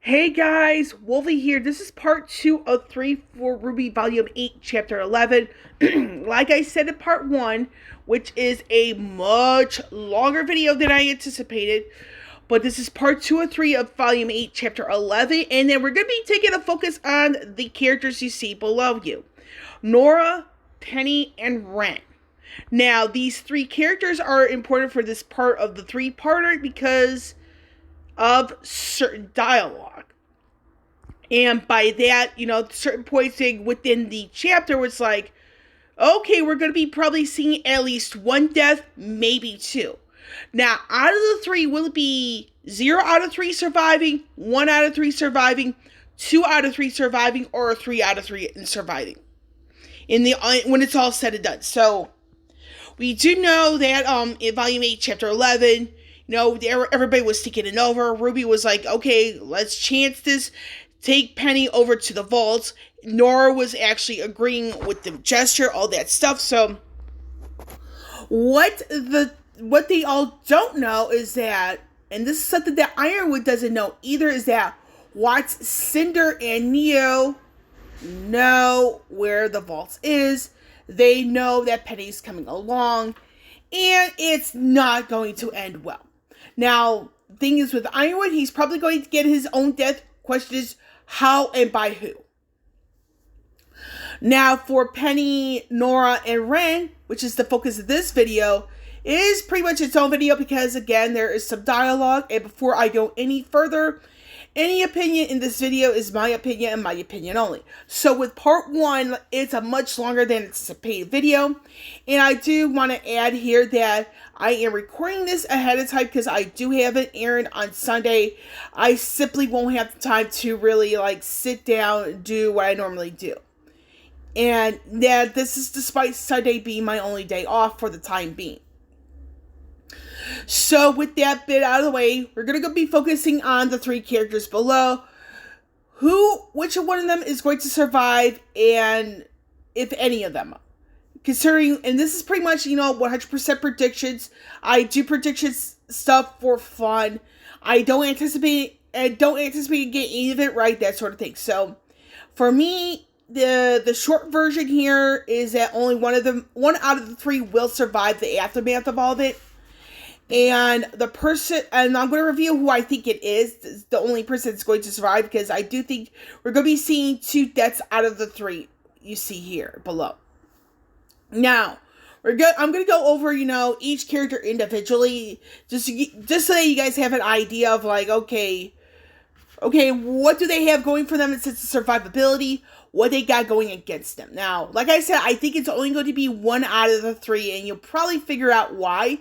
Hey guys, Wolvie here. This is part 2 of 3 for RWBY Volume 8, Chapter 11. Like I said in part 1, which is a much longer video than I anticipated, but this is part 2 of 3 of Volume 8, Chapter 11, and then we're going to be taking a focus on the characters you see below you. Nora, Penny, and Ren. Now, these three characters are important for this part of the three-parter because of certain dialogue. And by that, certain points within the chapter it's like, okay, we're going to be probably seeing at least one death, maybe two. Now, out of the three, will it be 0 out of 3 surviving, 1 out of 3 surviving, 2 out of 3 surviving, or 3 out of 3 surviving? When it's all said and done. So, we do know that in Volume 8, Chapter 11, everybody was thinking it over. RWBY was like, okay, let's chance this. Take Penny over to the vaults. Nora was actually agreeing with the gesture, all that stuff. So, what they all don't know is that, and this is something that Ironwood doesn't know either, is that Watts, Cinder, and Neo know where the vaults is. They know that Penny's coming along, and it's not going to end well. Now, the thing is with Ironwood, he's probably going to get his own death. Question is, how and by who? Now, for Penny, Nora, and Ren, which is the focus of this video, is pretty much its own video because, again, there is some dialogue. And before I go any further, any opinion in this video is my opinion and my opinion only. So with part 1, it's a much longer than anticipated video. And I do want to add here that I am recording this ahead of time because I do have an errand on Sunday. I simply won't have the time to really sit down and do what I normally do. And that this is despite Sunday being my only day off for the time being. So with that bit out of the way, we're going to be focusing on the three characters below. Which one of them is going to survive, and if any of them. Considering, and this is pretty much, 100% predictions. I do predictions stuff for fun. I don't anticipate getting any of it right, that sort of thing. So, for me, the short version here is that only one out of the three will survive the aftermath of all of it. And and I'm going to review who I think it is, the only person that's going to survive, because I do think we're going to be seeing 2 deaths out of the 3 you see here below. Now, I'm going to go over, each character individually, just so that you guys have an idea of okay, what do they have going for them in sense of survivability, what they got going against them. Now, like I said, I think it's only going to be 1 out of the 3, and you'll probably figure out why.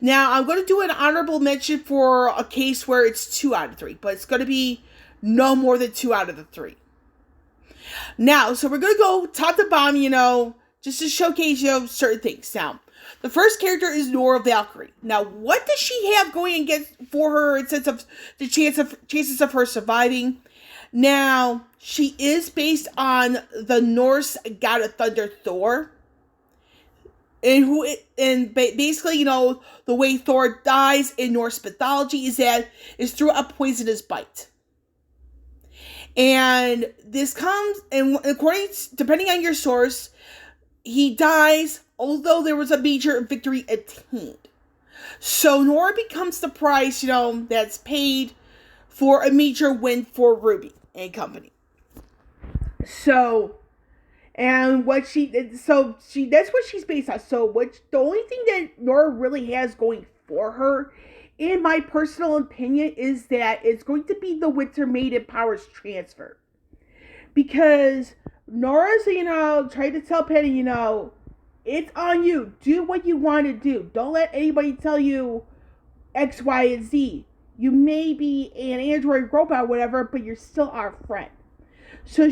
Now, I'm going to do an honorable mention for a case where it's 2 out of 3, but it's going to be no more than 2 out of the 3. Now, so we're going to go top to bottom, just to showcase, certain things. Now, the first character is Nora Valkyrie. Now, what does she have going against for her in sense of the chances of her surviving? Now, she is based on the Norse god of thunder, Thor. And basically, the way Thor dies in Norse mythology is through a poisonous bite. And this comes, and depending on your source, he dies, although there was a major victory attained. So Nora becomes the price, that's paid for a major win for RWBY and company. So, and that's what she's based on. So the only thing that Nora really has going for her, in my personal opinion, is that it's going to be the Winter Maiden powers transfer. Because Nora's, trying to tell Penny, it's on you. Do what you want to do. Don't let anybody tell you X, Y, and Z. You may be an android robot, whatever, but you're still our friend. So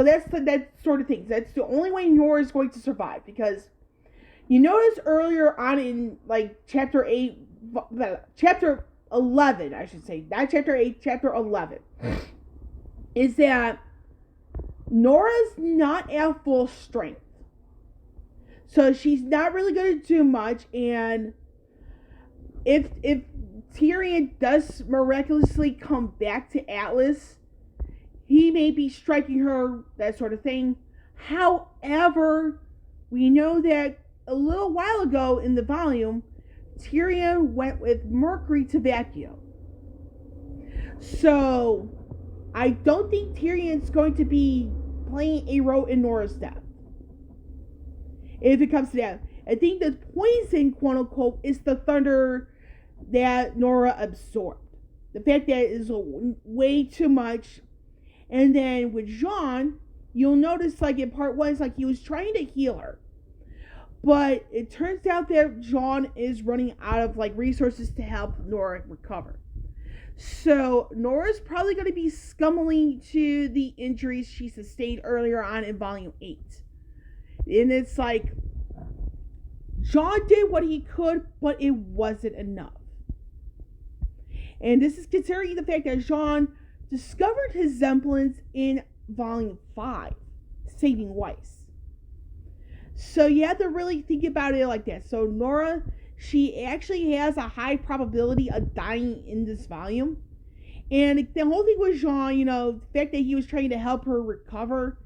that's that sort of thing. That's the only way Nora is going to survive, because you notice earlier on in chapter 11, I should say, not chapter 8, chapter 11, is that Nora's not at full strength. So she's not really going to do much, and if Tyrion does miraculously come back to Atlas, he may be striking her, that sort of thing. However, we know that a little while ago in the volume, Tyrion went with Mercury to Vecchio. So, I don't think Tyrion's going to be playing a role in Nora's death. If it comes to that. I think the poison, quote unquote, is the thunder that Nora absorbed. The fact that it is way too much. And then with Jean, you'll notice like in part 1, it's like he was trying to heal her. But it turns out that Jean is running out of like resources to help Nora recover. So Nora's probably going to be scumming to the injuries she sustained earlier on in Volume 8. And it's like, Jean did what he could, but it wasn't enough. And this is considering the fact that Jean discovered his semblance in Volume 5, saving Weiss. So you have to really think about it like that. So Nora, she actually has a high probability of dying in this volume. And the whole thing with Jean, the fact that he was trying to help her recover,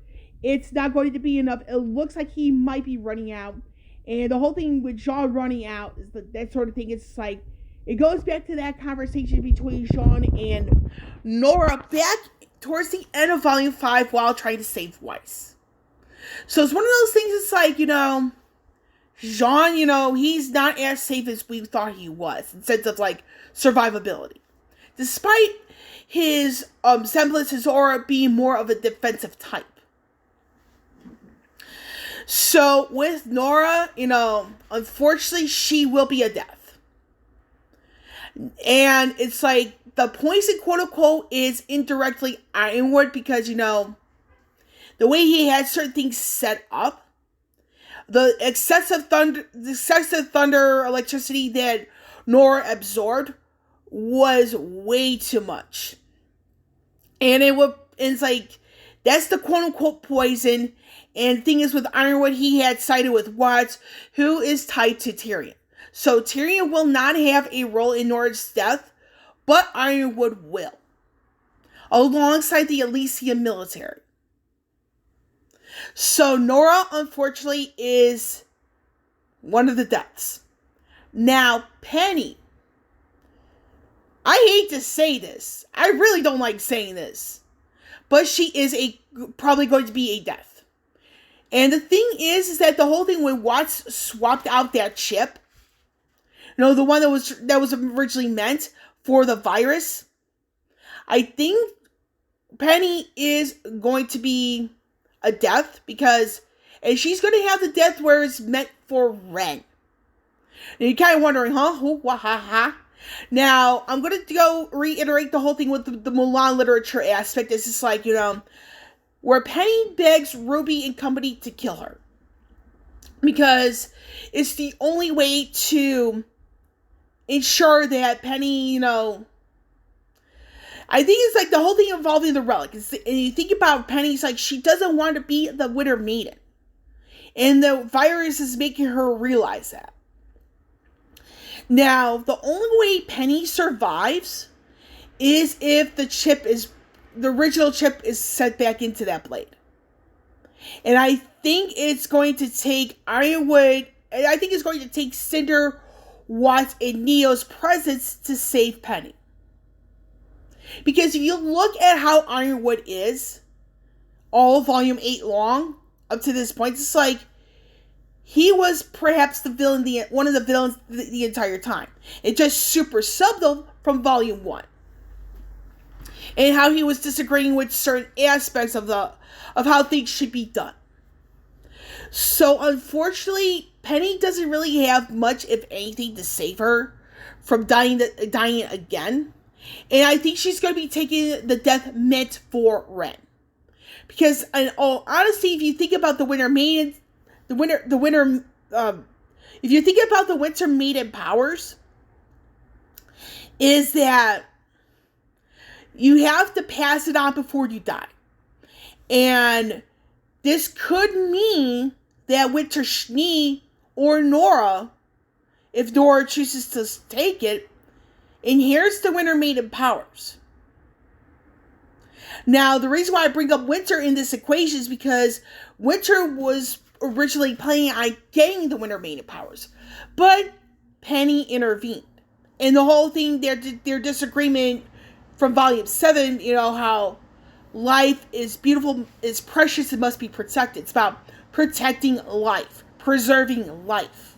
it's not going to be enough. It looks like he might be running out. And the whole thing with Jean running out is that sort of thing. It's like, it goes back to that conversation between Jean and Nora back towards the end of Volume 5 while trying to save Weiss. So it's one of those things, it's like, Jean, he's not as safe as we thought he was in sense of, like, survivability. Despite his semblance, his aura being more of a defensive type. So with Nora, unfortunately, she will be a death. And it's like, the poison, quote unquote, is indirectly Ironwood because, the way he had certain things set up, the excessive thunder, electricity that Nora absorbed was way too much. And it's like, that's the quote unquote poison. And the thing is, with Ironwood, he had sided with Watts, who is tied to Tyrion. So Tyrion will not have a role in Nora's death, but Ironwood will, alongside the Elysian military. So Nora, unfortunately, is one of the deaths. Now, Penny. I hate to say this. I really don't like saying this. But she is probably going to be a death. And the thing is that the whole thing when Watts swapped out that chip, the one that was originally meant for the virus, I think Penny is going to be a death and she's going to have the death where it's meant for Ren. And you're kind of wondering, who, what, ha. Now, I'm going to go reiterate the whole thing with the Mulan literature aspect. It's just like, where Penny begs RWBY and company to kill her. Because it's the only way to ensure that Penny, I think it's like the whole thing involving the relic. And you think about Penny's like, she doesn't want to be the Winter Maiden. And the virus is making her realize that. Now, the only way Penny survives is if the original chip is set back into that blade. And I think it's going to take Ironwood, and I think it's going to take Cinder, Watts, and Neo's presence to save Penny. Because if you look at how Ironwood is, all Volume 8 long, up to this point, it's like, he was perhaps one of the villains the entire time. It's just super subtle from Volume 1. And how he was disagreeing with certain aspects of how things should be done. So unfortunately, Penny doesn't really have much, if anything, to save her from dying again. And I think she's going to be taking the death meant for Ren. Because in all honesty, if you think about the Winter Maiden, if you think about the Winter Maiden powers, is that you have to pass it on before you die. And this could mean that Winter Schnee or Nora, if Nora chooses to take it, inherits the Winter Maiden powers. Now, the reason why I bring up Winter in this equation is because Winter was originally planning on getting the Winter Maiden powers, but Penny intervened. And the whole thing, their disagreement from Volume 7, how life is beautiful, is precious, and must be protected. It's about protecting life, preserving life.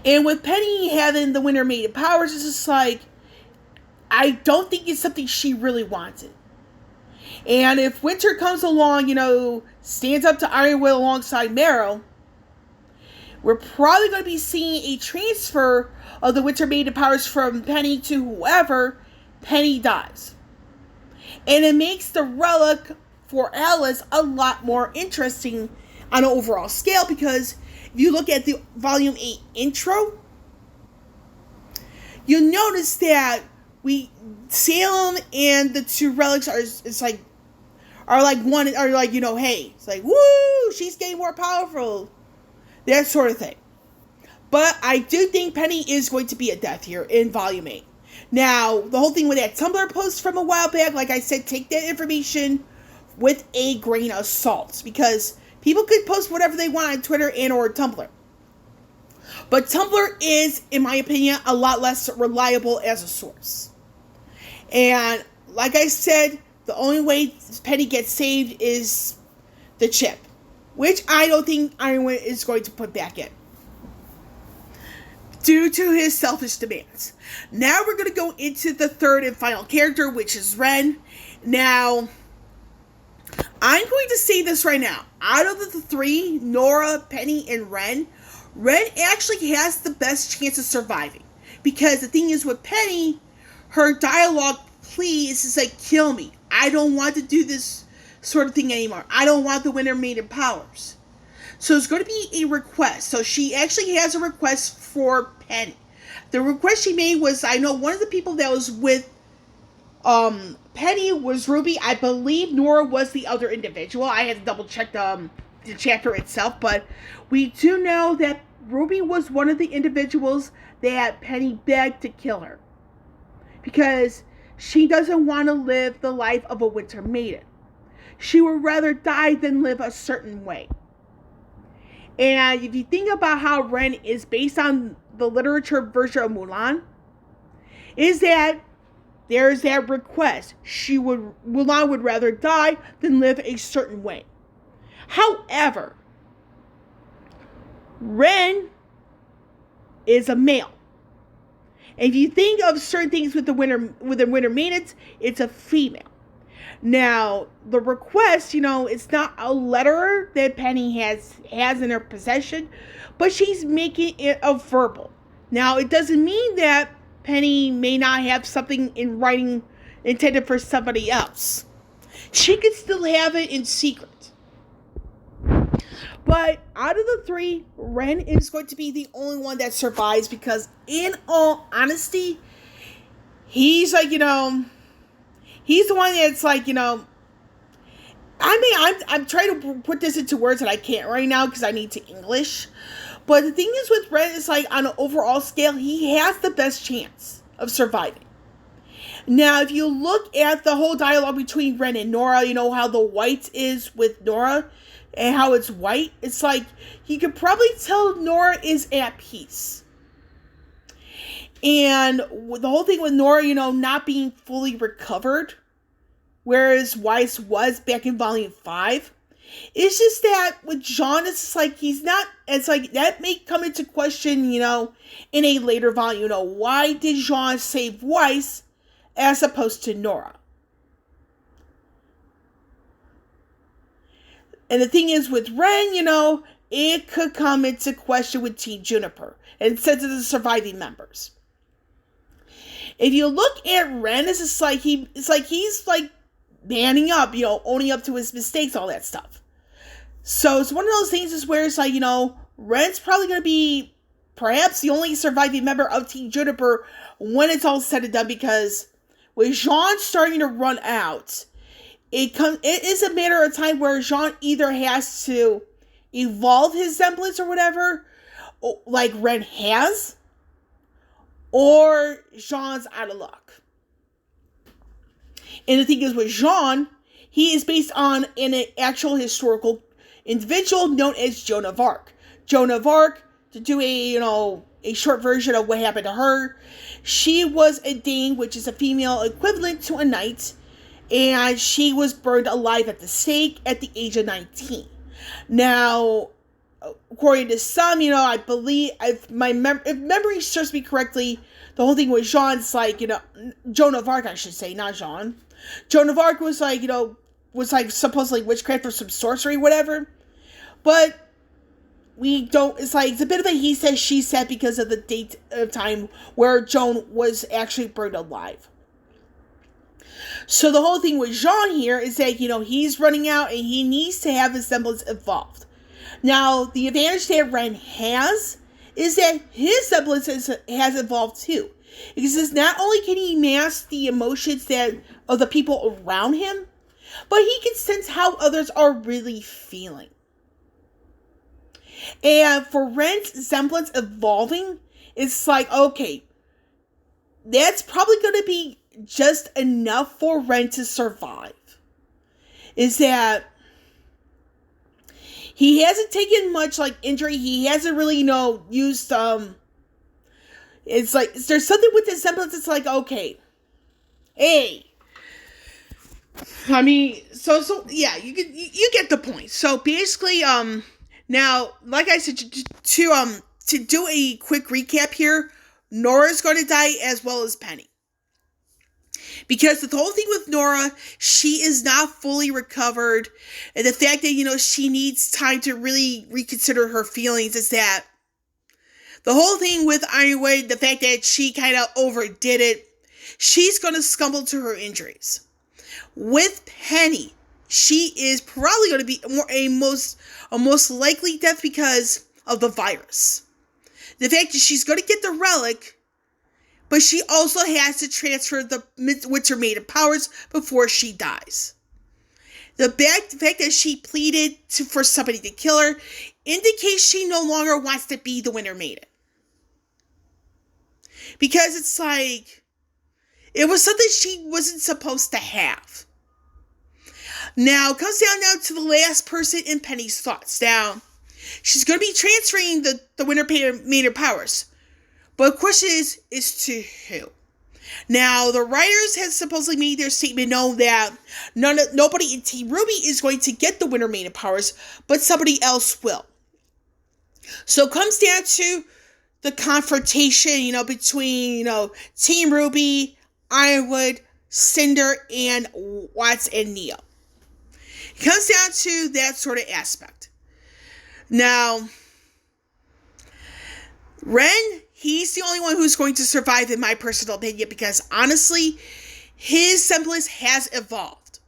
And with Penny having the Winter Maiden powers, it's just like, I don't think it's something she really wanted. And if Winter comes along, stands up to Ironwood alongside Marrow, we're probably going to be seeing a transfer of the Winter Maiden powers from Penny to whoever Penny dies. And it makes the relic for Alice a lot more interesting on an overall scale, because if you look at the Volume 8 intro, you'll notice that Salem and the two relics hey, it's like, woo, she's getting more powerful, that sort of thing. But I do think Penny is going to be a death here in Volume 8. Now, the whole thing with that Tumblr post from a while back, like I said, take that information with a grain of salt, because people could post whatever they want on Twitter and or Tumblr. But Tumblr is, in my opinion, a lot less reliable as a source. And like I said, the only way Penny gets saved is the chip, which I don't think Ironwood is going to put back in, due to his selfish demands. Now we're going to go into the third and final character, which is Ren. Now, I'm going to say this right now. Out of the three, Nora, Penny, and Ren actually has the best chance of surviving. Because the thing is with Penny, her dialogue plea is just like, kill me. I don't want to do this sort of thing anymore. I don't want the Winter Maiden powers. So it's going to be a request. So she actually has a request for Penny. The request she made was, I know one of the people that was with Penny was RWBY. I believe Nora was the other individual. I had to double check the chapter itself. But we do know that RWBY was one of the individuals that Penny begged to kill her, because she doesn't want to live the life of a Winter Maiden. She would rather die than live a certain way. And if you think about how Ren is based on the literature version of Mulan, is that there's that request. Mulan would rather die than live a certain way. However, Ren is a male. If you think of certain things with the Winter Maidens, it's a female. Now, the request, it's not a letter that Penny has in her possession, but she's making it a verbal. Now, it doesn't mean that Penny may not have something in writing intended for somebody else. She could still have it in secret. But out of the three, Ren is going to be the only one that survives, because in all honesty, he's like, he's the one that's like, I'm trying to put this into words that I can't right now because I need to English. But the thing is with Ren is like, on an overall scale, he has the best chance of surviving. Now, if you look at the whole dialogue between Ren and Nora, how the white is with Nora and how it's white, it's like, you could probably tell Nora is at peace. And the whole thing with Nora, not being fully recovered, whereas Weiss was back in Volume 5, it's just that with Jean, it's like he's not, it's like that may come into question, in a later volume. Why did Jean save Weiss as opposed to Nora? And the thing is with Ren, it could come into question with Team Juniper and sense of the surviving members. If you look at Ren, it's like he's like manning up, owning up to his mistakes, all that stuff. So it's one of those things is where it's like, Ren's probably going to be perhaps the only surviving member of Team Juniper when it's all said and done, because with Jean starting to run out, it is a matter of time where Jean either has to evolve his semblance or whatever, like Ren has, or Jean's out of luck. And the thing is with Jean, he is based on an actual historical individual known as Joan of Arc. Joan of Arc, to do a short version of what happened to her, she was a Dane, which is a female equivalent to a knight, and she was burned alive at the stake at the age of 19. Now, according to some, I believe, if memory serves me correctly, the whole thing with Jean's Joan of Arc, I should say, not Jean. Joan of Arc was supposedly witchcraft or some sorcery, whatever. But we don't, it's a bit of a he said, she said because of the date of time where Joan was actually burned alive. So the whole thing with Jean here is that, he's running out and he needs to have his semblance evolved. Now, the advantage that Ren has is that his semblance has evolved too. Because not only can he mask the emotions of the people around him, but he can sense how others are really feeling. And for Ren's semblance evolving, it's okay, that's probably going to be just enough for Ren to survive. Is that he hasn't taken much injury. He hasn't really, used it's there's something with his semblance. It's okay, hey. I mean, so yeah, you get the point. So basically, now, like I said, to do a quick recap here, Nora's going to die as well as Penny. Because the whole thing with Nora, she is not fully recovered. And the fact that, she needs time to really reconsider her feelings is that the whole thing with Ironwood, the fact that she kind of overdid it, she's going to succumb to her injuries. With Penny, she is probably going to be a most likely death because of the virus. The fact that she's going to get the relic, but she also has to transfer the Winter Maiden powers before she dies. The fact that she pleaded for somebody to kill her indicates she no longer wants to be the Winter Maiden. Because it's it was something she wasn't supposed to have. Now, it comes down now to the last person in Penny's thoughts. Now, she's going to be transferring the Winter Maiden powers. But the question is to who? Now, the writers have supposedly made their statement known that nobody in Team RWBY is going to get the Winter Maiden powers, but somebody else will. So it comes down to the confrontation, between, Team RWBY, Ironwood, Cinder, and Watts and Neo. It comes down to that sort of aspect. Now, Ren, he's the only one who's going to survive, in my personal opinion, because honestly, his semblance has evolved.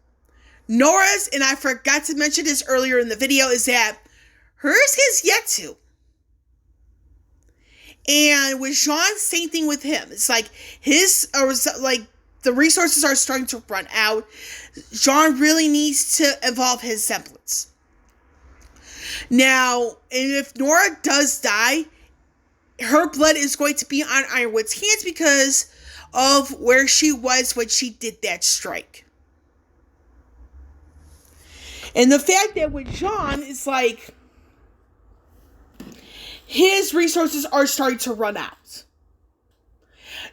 Nora's, and I forgot to mention this earlier in the video, is that hers has yet to. And with Jean, same thing with him. It's the resources are starting to run out. Jean really needs to evolve his semblance. Now, and if Nora does die, her blood is going to be on Ironwood's hands because of where she was when she did that strike. And the fact that with Jean, it's his resources are starting to run out.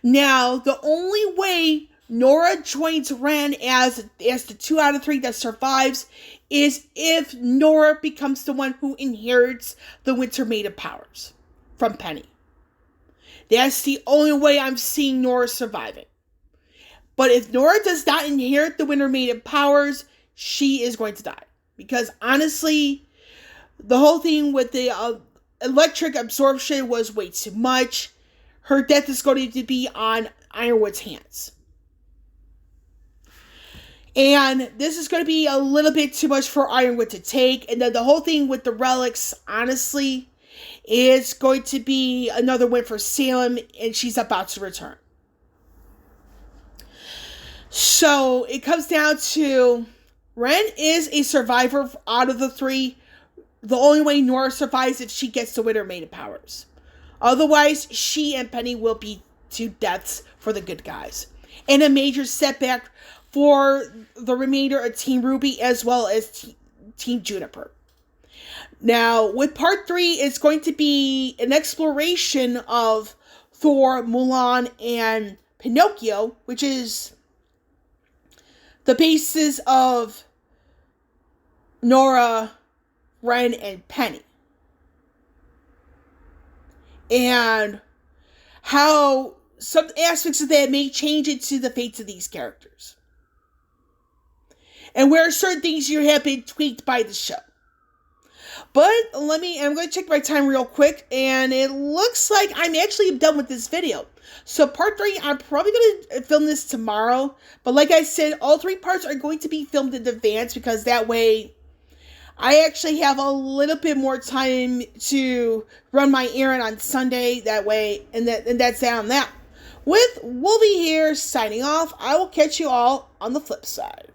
Now, the only way Nora joins Ren as the 2 out of 3 that survives is if Nora becomes the one who inherits the Winter Maiden powers from Penny. That's the only way I'm seeing Nora surviving. But if Nora does not inherit the Winter Maiden powers, she is going to die. Because honestly, the whole thing with the electric absorption was way too much. Her death is going to be on Ironwood's hands. And this is going to be a little bit too much for Ironwood to take. And then the whole thing with the relics, honestly, is going to be another win for Salem, and she's about to return. So it comes down to Ren is a survivor out of the 3. The only way Nora survives is if she gets the Winter Maiden powers. Otherwise, she and Penny will be to deaths for the good guys. And a major setback for the remainder of Team RWBY as well as Team Juniper. Now, with part 3, it's going to be an exploration of Thor, Mulan, and Pinocchio, which is the basis of Nora, Ren, and Penny. And how some aspects of that may change into the fates of these characters. And where certain things here have been tweaked by the show. But I'm going to check my time real quick, and it looks like I'm actually done with this video. So part 3, I'm probably going to film this tomorrow. But like I said, all 3 parts are going to be filmed in advance, because that way I actually have a little bit more time to run my errand on Sunday. That way, and that's that on that. With Wolvie here signing off, I will catch you all on the flip side.